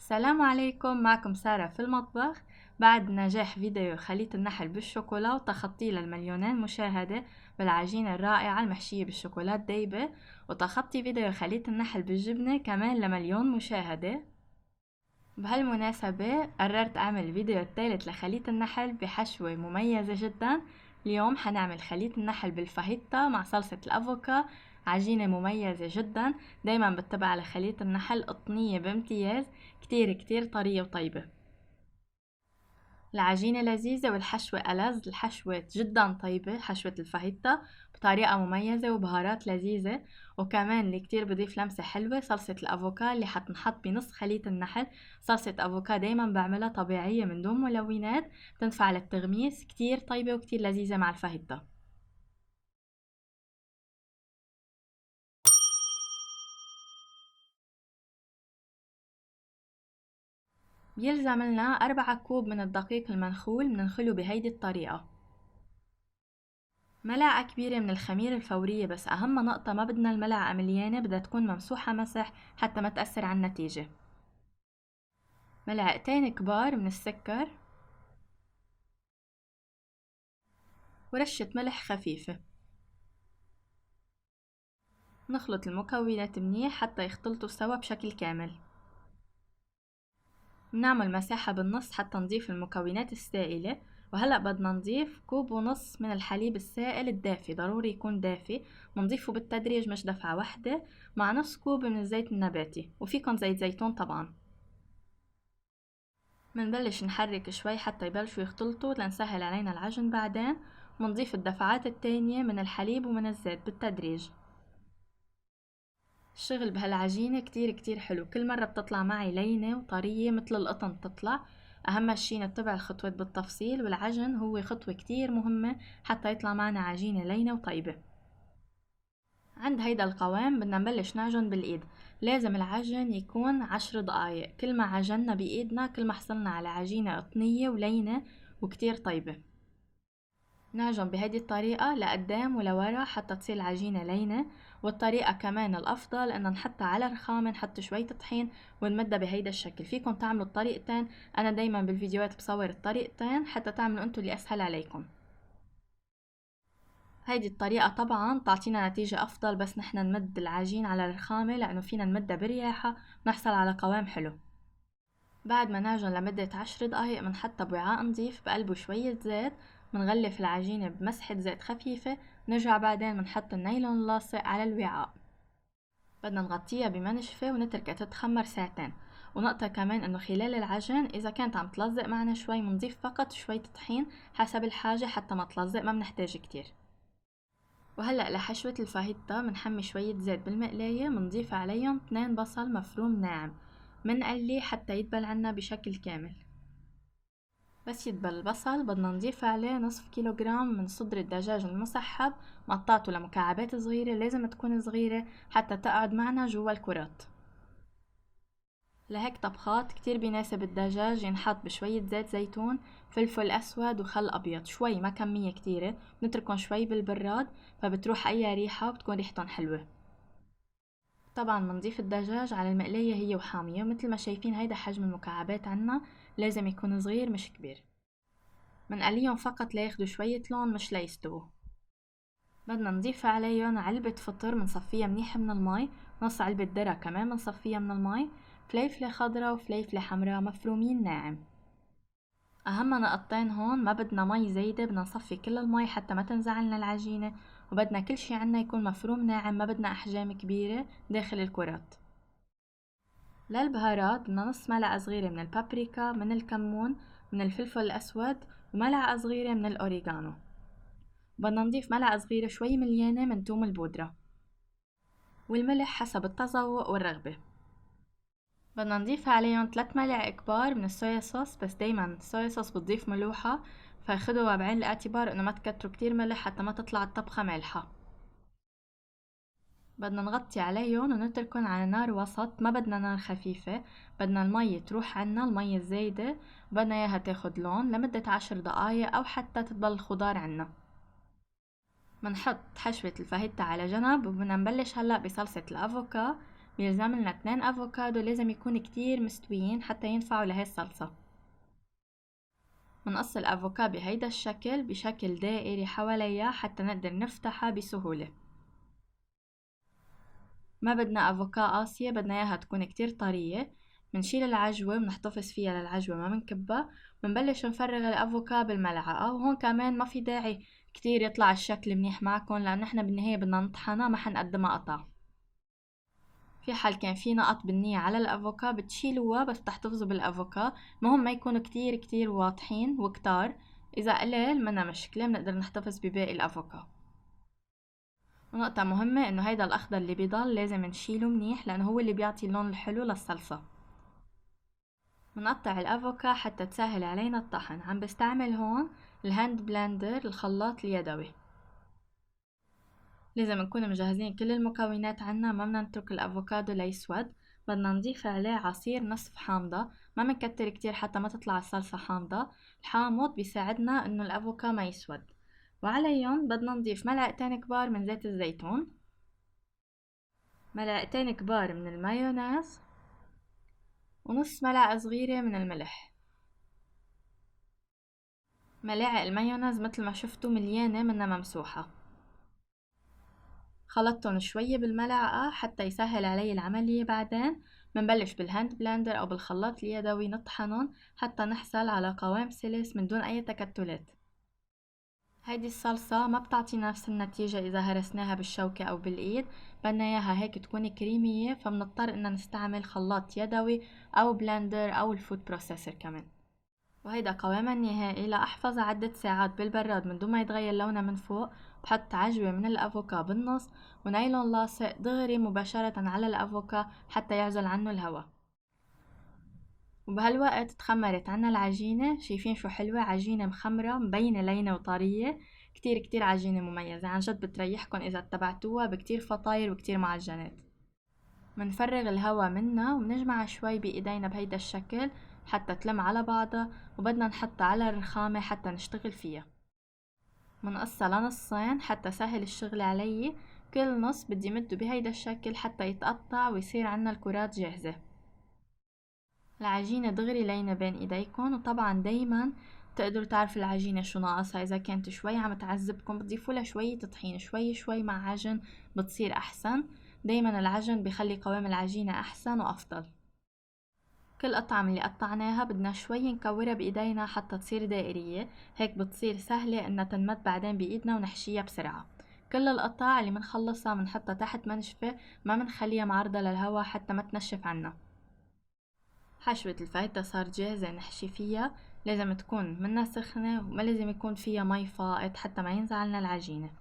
السلام عليكم، معكم سارة في المطبخ. بعد نجاح فيديو خليط النحل بالشوكولا وتخطيه للمليونين مشاهدة بالعجينة الرائعة المحشية بالشوكولات دايبة، وتخطي فيديو خليط النحل بالجبنة كمان لمليون مشاهدة. بهالمناسبة قررت أعمل فيديو الثالث لخليط النحل بحشوة مميزة جدا. اليوم حنعمل خليط النحل بالفاهيتا مع صلصة الأفوكا، عجينة مميزة جدا. دايما بتبع على خليط النحل قطنية بامتياز، كتير كتير طرية وطيبة. العجينة لذيذة والحشوة ألذ. الحشوة جدا طيبة، حشوة الفاهيتا بطريقة مميزة وبهارات لذيذة. وكمان اللي كتير بضيف لمسة حلوة صلصة الأفوكا اللي حتنحط بنص خليط النحل. صلصة أفوكا دايما بعملها طبيعية من دون ملونات، تنفع للتغميس، كتير طيبة وكتير لذيذة مع الفاهيتا. بيلزم لنا 4 كوب من الدقيق المنخول، بننخله بهيدي الطريقة. ملعقة كبيرة من الخميرة الفورية، بس أهم نقطة ما بدنا الملعقة مليانة، بدها تكون ممسوحة مسح حتى ما تأثر على النتيجة. ملعقتين كبار من السكر، ورشة ملح خفيفة. نخلط المكونات منيح حتى يختلطوا سوا بشكل كامل. بنعمل مساحة بالنص حتى نضيف المكونات السائلة. وهلأ بدنا نضيف 1.5 كوب من الحليب السائل الدافي، ضروري يكون دافي. بنضيفه بالتدريج مش دفعة واحدة، مع نص كوب من الزيت النباتي، وفيكن زيت زيتون طبعا. منبلش نحرك شوي حتى يبلشوا يختلطوا لنسهل علينا العجن بعدين. منضيف الدفعات التانية من الحليب ومن الزيت بالتدريج. الشغل بهالعجينة كتير كتير حلو، كل مرة بتطلع معي لينة وطرية مثل القطن بتطلع. أهم شي نتبع الخطوات بالتفصيل، والعجن هو خطوة كتير مهمة حتى يطلع معنا عجينة لينة وطيبة. عند هيدا القوام بدنا نبلش نعجن بالإيد. لازم العجن يكون 10 دقايق، كل ما عجنا بإيدنا كل ما حصلنا على عجينة قطنية ولينة وكتير طيبة. نعجن بهيدي الطريقة لقدام ولورا حتى تصير العجينة لينة. والطريقة كمان الأفضل إن نحطها على رخامة، نحط شوية طحين ونمدها بهيدا الشكل. فيكن تعملوا الطريقتين، أنا دايما بالفيديوهات بصور الطريقتين حتى تعملوا انتو اللي أسهل عليكم. هيدي الطريقة طبعا تعطينا نتيجة أفضل، بس نحن نمد العجين على الرخامة لأنه فينا نمدها برياحة نحصل على قوام حلو. بعد ما نعجن لمدة 10 دقايق منحطها بوعاء نضيف بقلبه شوية زيت. منغلف العجينة بمسحة زيت خفيفة. نرجع بعدين منحط النايلون اللاصق على الوعاء. بدنا نغطيها بمنشفة ونتركها تتخمر ساعتين. ونقطة كمان انه خلال العجن اذا كانت عم تلزق معنا شوي منضيف فقط شوية طحين حسب الحاجة حتى ما تلزق، ما بنحتاج كتير. وهلأ لحشوة الفاهيتا منحمي شوية زيت بالمقلاية، منضيف عليهم 2 بصل مفروم ناعم. منقلي حتى يدبل عنا بشكل كامل. بس يدبل البصل بدنا نضيف عليه نصف كيلوغرام من صدر الدجاج المسحب، مقطعته لمكعبات صغيرة، لازم تكون صغيرة حتى تقعد معنا جوا الكرات. لهيك طبخات كتير بيناسب الدجاج ينحط بشوية زيت زيتون، فلفل أسود وخل أبيض شوي، ما كمية كتيرة، نتركن شوي بالبراد فبتروح أي ريحة وبتكون ريحتن حلوة. طبعا منضيف الدجاج على المقلاية هي وحامية، مثل ما شايفين هيدا حجم المكعبات عنا، لازم يكون صغير مش كبير. منقليهم فقط لياخدوا شوية لون مش ليستووا. بدنا نضيف عليهم علبة فطر منصفيها منيح من المي، نص علبة ذرة كمان منصفيها من المي، فليفلة خضرا وفليفلة حمرا مفرومين ناعم. أهم نقطتين هون، ما بدنا مي زايدة، بدنا نصفي كل المي حتى ما تنزعلنا العجينة. وبدنا كل شي عنا يكون مفروم ناعم، ما بدنا أحجام كبيرة داخل الكرات. للبهارات بدنا نص ملعقة صغيرة من البابريكا، من الكمون، من الفلفل الأسود، وملعقة صغيرة من الأوريغانو. بدنا نضيف ملعقة صغيرة شوي مليانة من توم البودرة، والملح حسب التذوق والرغبة. بدنا نضيف عليهم 3 ملعقة كبار من الصويا صوص، بس دايما الصويا صوص بتضيف ملوحة، فخدوا بعين الاعتبار انه ما تكتروا كتير ملح حتى ما تطلع الطبخة مالحة. بدنا نغطي عليهم ونتركن على نار وسط، ما بدنا نار خفيفة، بدنا المية تروح عنا، المية الزايدة، وبدنا اياها تاخد لون لمدة 10 دقايق او حتى تضل الخضار عنا. منحط حشوة الفاهيتا على جنب، وبدنا نبلش هلأ بصلصة الأفوكا. بيلزم لنا 2 افوكادو لازم يكون كتير مستويين حتى ينفعوا لهي الصلصة. منقص الافوكا بهيدا الشكل بشكل دائري حواليها حتى نقدر نفتحها بسهولة. ما بدنا افوكا قاسية، بدنا اياها تكون كتير طرية. منشيل العجوة ونحتفظ فيها للعجوة ما منكبها. منبلش نفرغ الافوكا بالملعقة، وهون كمان ما في داعي كتير يطلع الشكل منيح معكن لأنه احنا بالنهاية بدنا نطحنها ما حنقدمها قطع. في حال كان في نقط بنية على الافوكا بتشيلوها بس تحتفظوا بالافوكا. مهم ما يكونوا كتير كتير واضحين وكتار، اذا قليل منا مشكلة بنقدر نحتفظ بباقي الافوكا. ونقطة مهمة انه هيدا الاخضر اللي بيضل لازم نشيله منيح لانه هو اللي بيعطي اللون الحلو للصلصة. منقطع الافوكا حتى تسهل علينا الطحن. عم بستعمل هون الهاند بلندر، الخلاط اليدوي. لازم نكون مجهزين كل المكونات عنا، ما بدنا نترك الافوكادو ليسود. بدنا نضيف عليه عصير نصف حامضة، ما منكتر كتير حتى ما تطلع الصلصة حامضة. الحامض بيساعدنا انه الافوكا ما يسود. وعليهم بدنا نضيف ملعقتين كبار من زيت الزيتون، ملعقتين كبار من المايونيز، ونص ملعقة صغيرة من الملح. ملاعق المايونيز مثل ما شفتوا مليانة منها ممسوحة. خلطتهم شوي بالملعقة حتى يسهل علي العملية. بعدين منبلش بالهاند بلندر أو بالخلاط اليدوي نطحنهم حتى نحصل على قوام سلس من دون أي تكتلات. هيدي الصلصة ما بتعطينا نفس النتيجة إذا هرسناها بالشوكة أو بالإيد، بدنا إياها هيك تكون كريمية، فمنضطر إننا نستعمل خلاط يدوي أو بلندر أو الفود بروسيسور كمان. وهيدا قوامها النهائي. لأحفظها عدة ساعات بالبراد من دون ما يتغير لونها من فوق، بحط عجوة من الأفوكا بالنص ونايلون لاصق دغري مباشرة على الأفوكا حتى يعزل عنه الهواء. وبهالوقت تخمرت عنا العجينة. شايفين شو حلوة، عجينة مخمرة مبينة لينة وطرية. كتير كتير عجينة مميزة عن جد، بتريحكن إذا اتبعتوها بكتير فطاير وكتير معجنات. منفرغ الهواء منها ومنجمع شوي بإيدينا بهيدا الشكل حتى تلم على بعضها، وبدنا نحطها على الرخامة حتى نشتغل فيها. منقصها لنصين حتى سهل الشغل علي. كل نص بدي مده بهيدا الشكل حتى يتقطع ويصير عنا الكرات جاهزة. العجينة دغري لينة بين ايديكم، وطبعا دايما تقدروا تعرفوا العجينة شو ناقصها. اذا كانت شوي عم تعذبكم بتضيفوا لها شوية طحين شوي شوي مع عجن بتصير احسن. دايما العجن بيخلي قوام العجينة احسن وافضل. كل قطعة من اللي قطعناها بدنا شوي نكورها بايدينا حتى تصير دائرية، هيك بتصير سهلة انها تنمد بعدين بايدنا ونحشيها بسرعة. كل القطع اللي منخلصها منحطها تحت منشفة، ما منخليها معرضة للهواء حتى ما تنشف عنا. حشوة الفاهيتا صار جاهزة نحشي فيها. لازم تكون منا سخنة وما لازم يكون فيها مي فائض حتى ما ينزعلنا العجينة.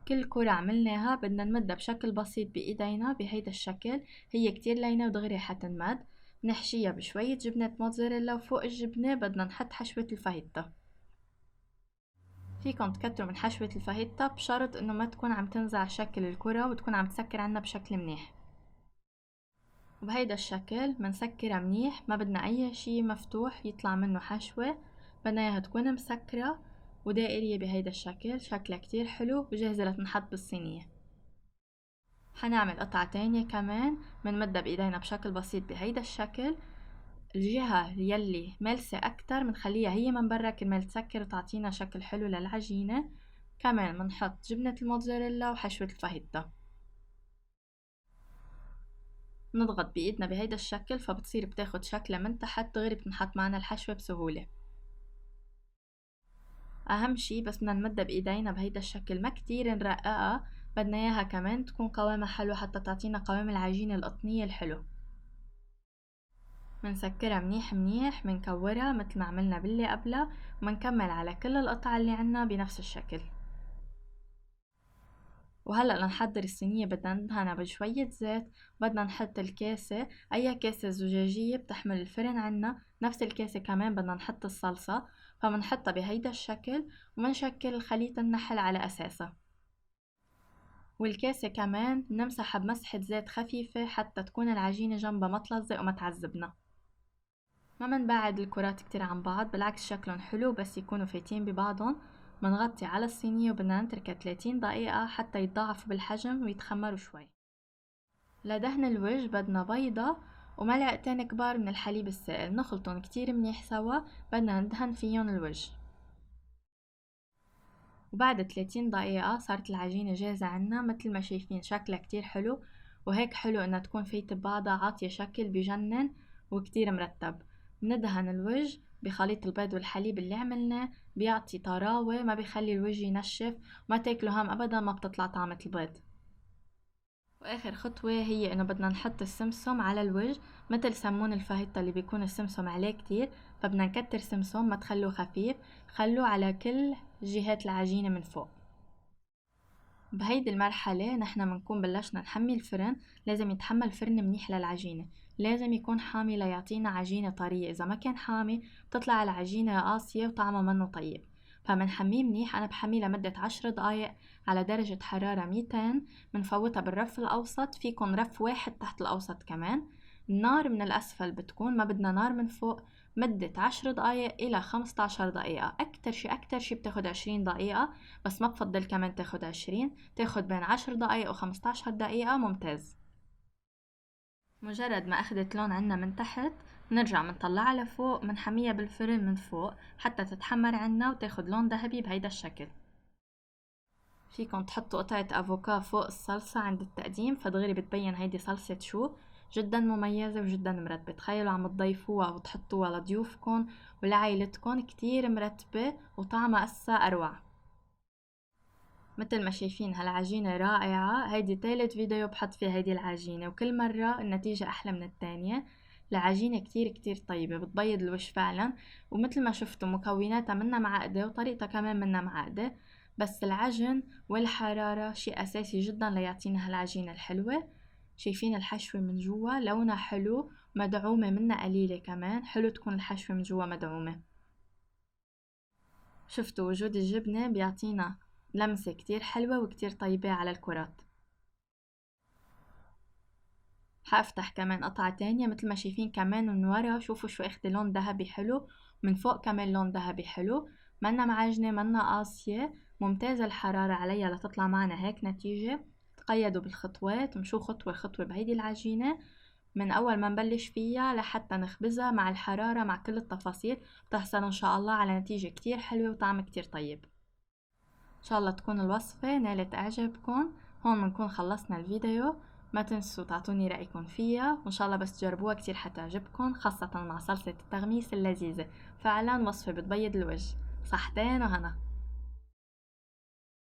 كل كرة عملناها بدنا نمدها بشكل بسيط بإيدينا بهيدا الشكل. هي كتير لينة ودغري حتنمد. نحشيها بشوية جبنة موتزاريلا، وفوق الجبنة بدنا نحط حشوة الفاهيتا. فيكن تكتروا من حشوة الفاهيتا بشرط انه ما تكون عم تنزع شكل الكرة وتكون عم تسكر عنا بشكل منيح. وبهيدا الشكل منسكرها منيح، ما بدنا اي شي مفتوح يطلع منه حشوة. بدنا اياها تكون مسكرة ودائرية بهيدا الشكل. شكلها كتير حلو وجاهزة لتنحط بالصينية. حنعمل قطعة تانية كمان منمدها بايدينا بشكل بسيط بهيدا الشكل. الجهة يلي ملسة اكتر منخليها هي من برا كرمال تسكر وتعطينا شكل حلو للعجينة. كمان منحط جبنة الموتزاريلا وحشوة الفاهيتا. نضغط بإيدنا بهيدا الشكل فبتصير بتاخد شكلها من تحت دغري بتنحط معنا الحشوة بسهولة. أهم شي بس بدنا نمدها بإيدينا بهيدا الشكل، ما كتير نرققها. بدنا إياها كمان تكون قوامها حلو حتى تعطينا قوام العجينة القطنية الحلو. منسكرها منيح منيح، منكورها متل ما عملنا باللي قبلها، ومنكمل على كل القطع اللي عنا بنفس الشكل. وهلأ لنحضر الصينية بدنا ندهنها بشوية زيت. بدنا نحط الكاسة، أي كاسة زجاجية بتحمل الفرن عنا. نفس الكاسة كمان بدنا نحط الصلصة، فمنحطها بهيدا الشكل ومنشكل خليط النحل على أساسها. والكاسة كمان نمسحها بمسحة زيت خفيفة حتى تكون العجينة جنبها ما تلزق وما تعذبنا. ما منبعد الكرات كتير عن بعض، بالعكس شكلهم حلو بس يكونوا فايتين ببعضهم. منغطي على الصينية وبدنا نتركها 30 دقيقة حتى يتضاعفوا بالحجم ويتخمروا شوي. لدهن الوجه بدنا بيضة وملعقتين كبار من الحليب السائل، نخلطن كتير منيح سوا، بدنا ندهن فيهم الوجه. وبعد 30 دقيقة صارت العجينة جاهزة عنا، مثل ما شايفين شكلها كتير حلو، وهيك حلو انها تكون فايتة ببعضها، عاطية شكل بجنن وكتير مرتب. بندهن الوجه بخليط البيض والحليب اللي عملناه، بيعطي طراوة، ما بيخلي الوجه ينشف، وما تاكلوا هم ابدا ما بتطلع طعمة البيض. واخر خطوة هي انه بدنا نحط السمسم على الوجه، مثل سمون الفاهيتا اللي بيكون السمسم عليه كتير، فبدنا نكتر سمسم، ما تخلوه خفيف، خلوه على كل جهات العجينة من فوق. بهيدي المرحلة نحن بنكون بلشنا نحمي الفرن، لازم يتحمل الفرن منيح للعجينة، لازم يكون حامي ليعطينا عجينة طرية، إذا ما كان حامي بتطلع العجينة قاسية وطعمها منه طيب. فمنحميه منيح، أنا بحميه لمدة 10 دقايق على درجة حرارة 200، منفوتها بالرف الأوسط، فيكن رف واحد تحت الأوسط كمان. النار من الأسفل بتكون، ما بدنا نار من فوق، مدة 10 دقايق إلى 15 دقيقة، أكتر شي بتاخد 20 دقيقة، بس ما بفضل كمان تاخد 20، تاخد بين 10 دقايق و15 دقيقة ممتاز. مجرد ما أخدت لون عنا من تحت، نرجع منطلعها لفوق، منحميها بالفرن من فوق حتى تتحمر عنا وتاخد لون ذهبي بهيدا الشكل. فيكن تحطوا قطعة أفوكا فوق الصلصة عند التقديم، فدغري بتبين هيدي صلصة شو، جدا مميزة وجدا مرتبة. تخيلوا عم تضيفوها وتحطوها لضيوفكن ولعائلتكن، كتير مرتبة وطعمها أسا أروع. مثل ما شايفين هالعجينة رائعة، هيدي تالت فيديو بحط فيه هيدي العجينة، وكل مرة النتيجة أحلى من التانية. العجينة كتير طيبة، بتبيض الوش فعلا، ومثل ما شفتوا مكوناتها منا معقدة وطريقتها كمان منا معقدة، بس العجن والحرارة شيء أساسي جدا ليعطينا هالعجينة الحلوة. شايفين الحشوة من جوا لونها حلو، مدعومة منا قليلة كمان، حلو تكون الحشوة من جوا مدعومة. شفتوا وجود الجبنة بيعطينا لمسة كتير حلوة وكتير طيبة على الكرات. حافتح كمان قطعة تانية، مثل ما شايفين كمان من ورا، شوفوا شو اخد لون ذهبي حلو، من فوق كمان لون ذهبي حلو، منا معجنة منا قاسية، ممتازة الحرارة عليها لتطلع معنا هيك نتيجة. تقيدوا بالخطوات، مشوا خطوة خطوة بهيدي العجينة، من أول ما نبلش فيها لحتى نخبزها مع الحرارة مع كل التفاصيل، بتحصل إن شاء الله على نتيجة كتير حلوة وطعم كتير طيب. إن شاء الله تكون الوصفة نالت إعجابكم. هون بنكون خلصنا الفيديو، ما تنسوا تعطوني رأيكم فيها، وإن شاء الله بس تجربوها كتير حتعجبكم، خاصة مع صلصة التغميس اللذيذة، فعلا وصفة بتبيض الوجه. صحتين وهنا.